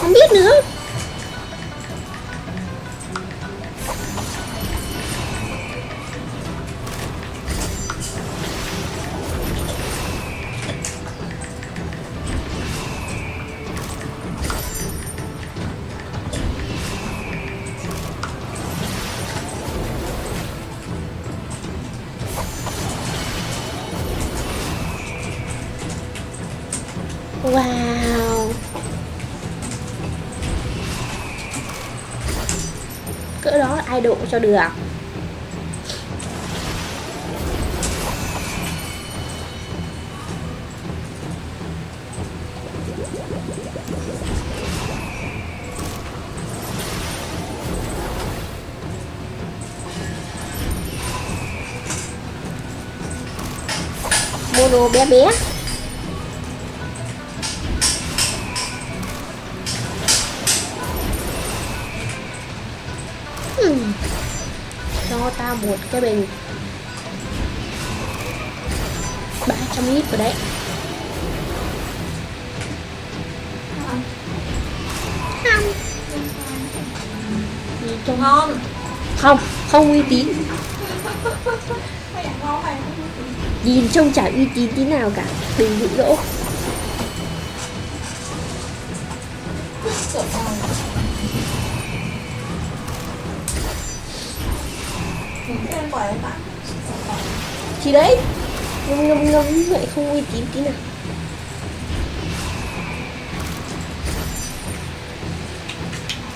Không biết nữa. Wow. Cỡ đó ai độ cho được. Mono bé bé. Cho tao một cái bình 300 lít vào đấy. Không. Gì trông Ngon. Không uy tín. Nhìn trông chả uy tín tí nào cả. Đừng dụ dỗ. Thì đấy, ngâm vậy không uy tín tí nào.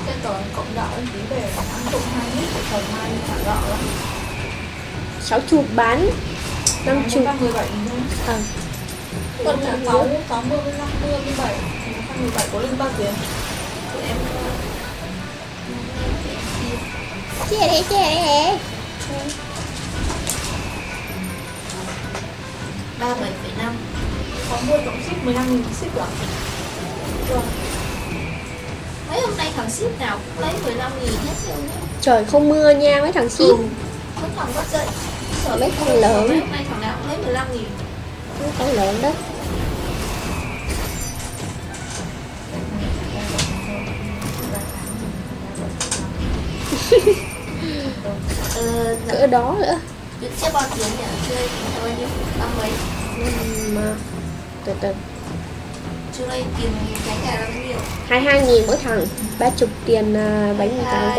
Cái tối cộng đỏ tí về ăn trụng 2 lít của trời mai chả gạo lắm. 6 chục bán 5 chục. 117 thôi. Còn là 60, 50, 50, 17 117 có lên bao tiền? Tụi em Chia đi. 37,5. Có mua tổng ship 15.000 ship rồi. Vâng. Mấy hôm nay thằng ship nào cũng lấy 15.000 hết rồi. Trời không mưa nha mấy thằng ship. Mấy thằng mất dậy. Mấy con lớn. Mấy hôm nay thằng nào cũng lấy 15.000. Mấy con lớn đó. Cỡ đó nữa. Chưa bao tiền nhỉ? Chơi bao nhiêu? Bao mấy? Mà từ Chưa đây tiền cái nhà bao nhiêu? 22.000 mỗi thằng. 30 tiền bánh mì cà